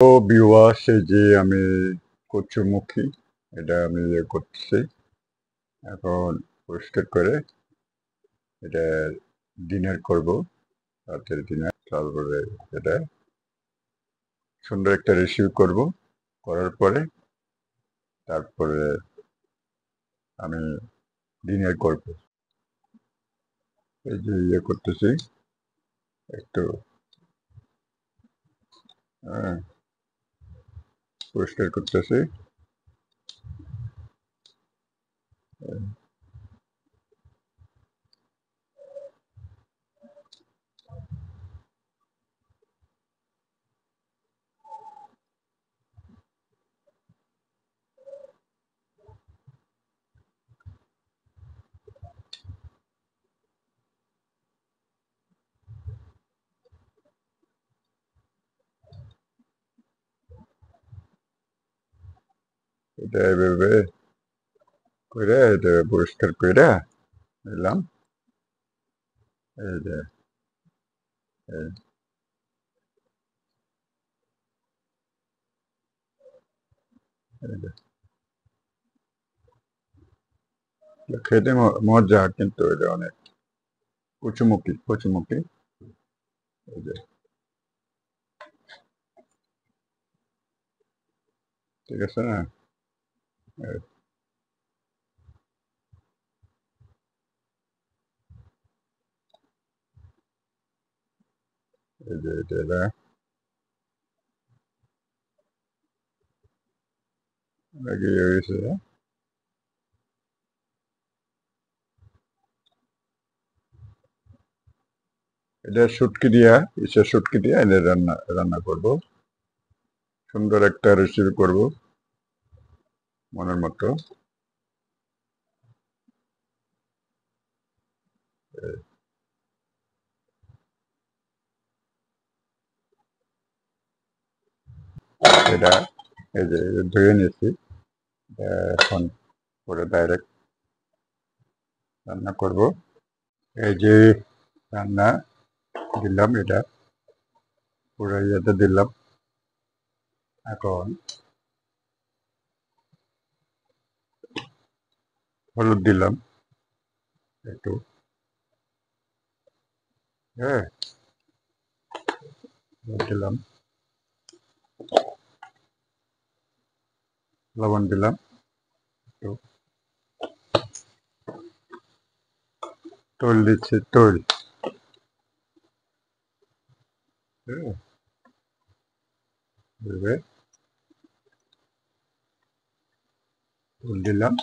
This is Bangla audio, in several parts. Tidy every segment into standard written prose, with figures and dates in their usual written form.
তো ভিউয়ার্স, এই যে আমি কচুমুখী, এটা আমি করতেছি এখন, পরিষ্কার করে এটা ডিনার করব, রাতের ডিনার। তারপরে এটা সুন্দর একটা রেসিপি করব, করার পরে তারপরে আমি ডিনার করব। এই যে করতেছি একটু, হ্যাঁ, পরিষ্কার করতেছি। এটা এভাবে করে এটা পরিষ্কার করে নিলাম। এই যে এই এই যে। এটা খেতে মজা, কিন্তু এটা অনেক কচুমুখী কচুমুখী। এই যে, ঠিক আছে না? এই এই যে এটা লাগিয়ে হয়েছে। এটা শুটকি দিয়া, ইসের শুটকি দিয়া এটা রান্না রান্না করব। সুন্দর একটা রেসিপি করব মনের মতো। এটা এই যে ধুয়ে নিয়েছি, এখন পরে ডাইরেক্ট রান্না করব। এই যে রান্না দিলাম, এটা পুরো ইয়েতে দিলাম। এখন হলুদ দিলাম একটু, হ্যাঁ, দিলাম, লবণ দিলাম একটু, তোল দিচ্ছি, তোল, হ্যাঁ, এভাবে তোল দিলাম।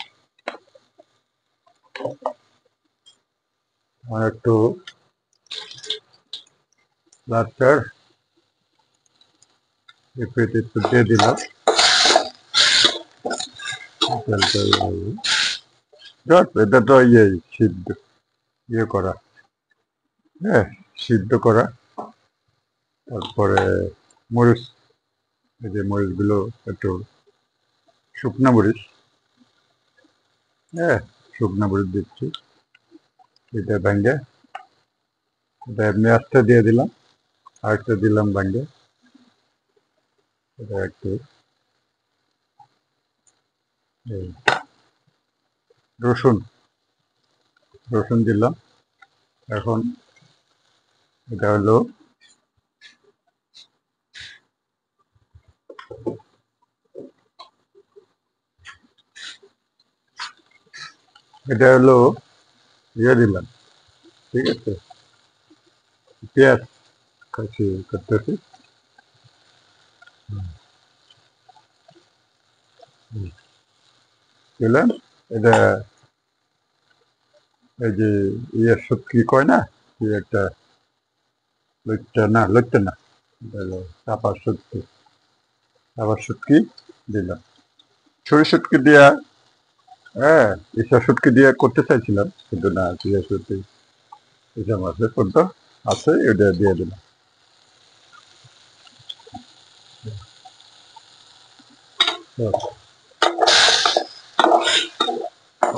আর একটু লাচ্চার একটু একটু দিয়ে দিলাম। এটা তো সিদ্ধ, করা, হ্যাঁ, সিদ্ধ করা। তারপরে মরিচ, এই যে মরিচগুলো একটু শুকনা মরিচ, হ্যাঁ, শুকনা মরিচ দিচ্ছি। এটা ভাঙ্গে, এটা এমনি আস্তে দিয়ে দিলাম, আর একটা দিলাম ভাঙ্গে। এটা একটু এই রসুন, রসুন দিলাম। এখন এটা হলো, এটা হলো দিলাম, ঠিক আছে। পেঁয়াজ কাছি করতেছি, দিলাম। এটা এই যে শুটকি কয় না, কি একটা, লইট্টা না, লইট্টা না, এটা হলো চাপা শুটকি, চাপা শুটকি দিলাম। ছুরি শুটকি দিয়া, হ্যাঁ, ইসা শুটকি দিয়ে করতে চাইছিলাম, কিন্তু না, ইসা শুটকি, ইসা মাছের পর্যন্ত আছে, এটা দিয়ে দিলাম।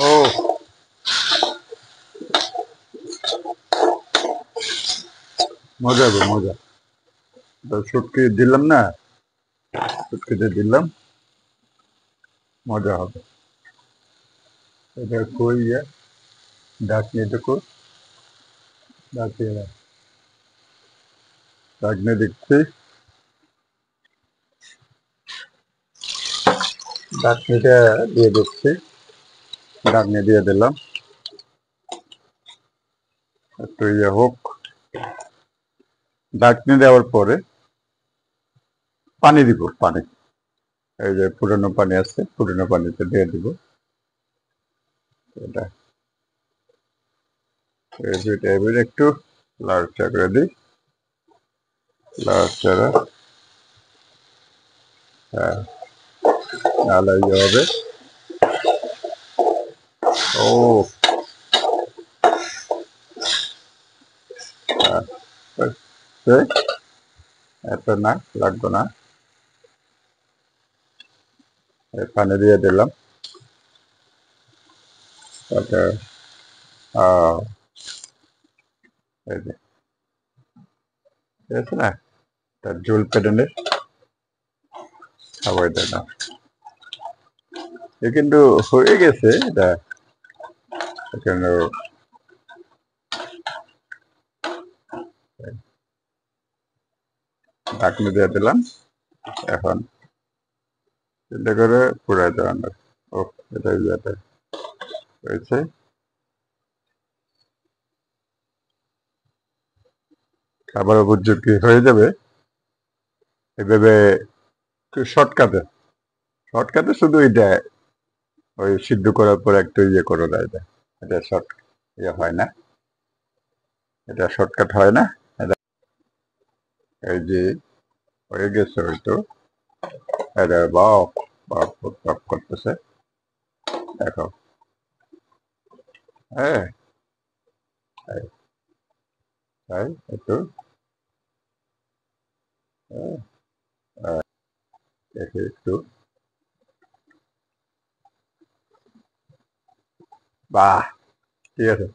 ও, মজা গো মজা। তো শুটকি দিলাম না, শুটকিতে দিলাম, মজা হবে। এটা কই ঢাকনি এটুকু ঢাকিয়ে ঢাকনি দিচ্ছি, ঢাকনিটা দিয়ে দিচ্ছি, ঢাকনি দিয়ে দিলাম, একটু হোক। ঢাকনি দেওয়ার পরে পানি দিব, পানি এই যে পুরনো পানি আছে, পুরনো পানিতে দিয়ে দিব এটা। এবার একটু লাড়চা করে দিই, লাড়চাড়া, হ্যাঁ, নাহলে হবে। ও এত না, লাগবে না, পানি দিয়ে দিলাম। তারপরে এই যে ঠিক আছে না, তার ঝোল পেটানে খাবার দেয় না। এ কিন্তু হয়ে গেছে এটা, কিন্তু ঢাকনি দিয়ে দিলাম। এখন চিন্তা করে পুরাই দেওয়ান। ও এটা ইয়েতে হয়েছে। খাবার উপযোগী হয়ে যাবে এভাবে। শর্টকাটে, শর্টকাটে শুধু এটা ওই সিদ্ধ করার পর একটু ইয়ে করে দেয়, এটা শর্ট ইয়ে হয় না, এটা শর্টকাট হয় না। এটা এই যে হয়ে গেছে হয়তো, এটা বাপ বাপ বাপ করতেছে, দেখো। হ্যাঁ, তাই একটু দেখি একটু, বাহ, ঠিক আছে।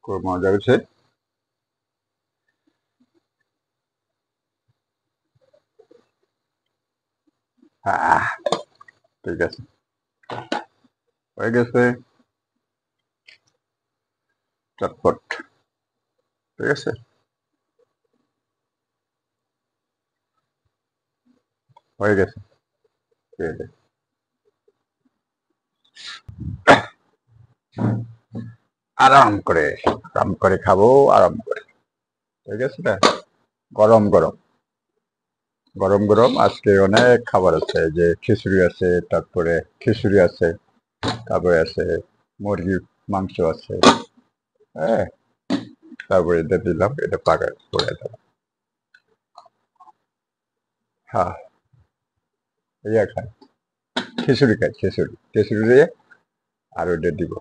খুব মজা হয়েছে। ঠিক আছে, হয়ে গেছে চটপট, ঠিক আছে। হয়ে গেছে, ঠিক আছে। আরাম করে, আরাম করে খাবো, আরাম করে, ঠিক আছে না। গরম গরম, গরম গরম আজকে অনেক খাবার আছে, এই যে খিচুড়ি আছে, তারপরে খিচুড়ি আছে, তারপরে আছে মুরগির মাংস আছে, হ্যাঁ, তারপরে এটা দিলাম, এটা পাকা করে দিলাম। হ্যাঁ, ইয়া খাই, খিচুড়ি খাই, খিচুড়ি, খিচুড়ি দিয়ে আর ওইটা দিব,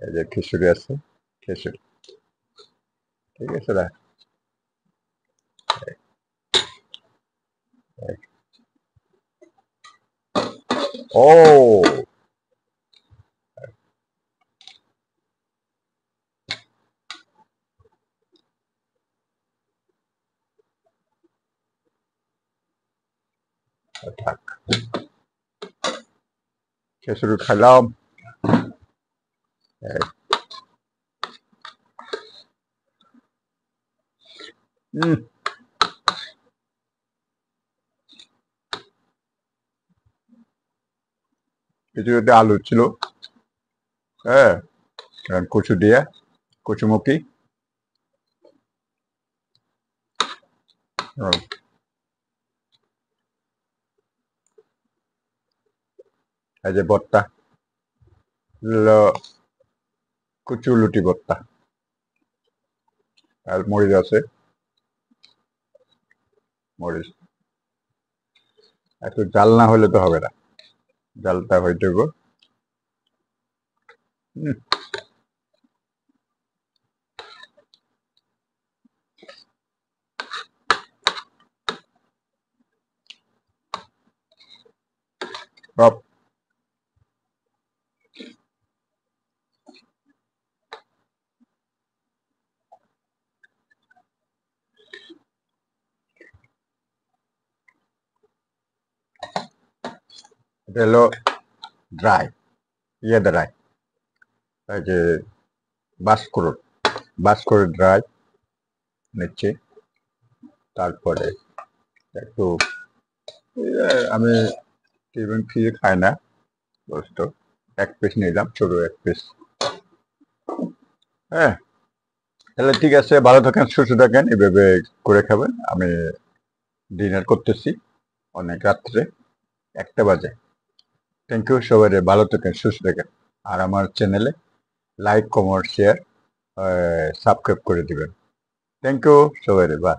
এই যে খিচুড়ি আছে, খিচুড়ি, ঠিক আছে না। ও থাক, খিচুড়ি খেলাম। হুম, খিচুড়িতে আলু ছিল, হ্যাঁ, আর কচু দিয়ে, কচুমুখি, এই যে ভর্তা, হলো কচু লুটি ভর্তা, আর মরিচ আছে, মরিচ একটু জাল না হলে তো হবে না, জালটা হইতে হবে। সব হলো ড্রাই ড্রাই, এই যে বাসকরুট ড্রাই নিচ্ছি। তারপরে একটু আমি টিফিন খেয়ে খাই না গোস্ত, 1 পিস নিলাম, ছোট 1 পিস। হ্যাঁ, তাহলে ঠিক আছে, ভালো থাকেন, সুস্থ থাকেন, এভাবে করে খাবেন। আমি ডিনার করতেছি অনেক রাত্রে, 1টা বাজে। থ্যাংক ইউ সবাই, ভালো থাকেন, সুস্থ থাকেন। আর আমার চ্যানেলে লাইক, কমেন্ট, শেয়ার, সাবস্ক্রাইব করে দিবেন। থ্যাংক ইউ সবাই, বাই।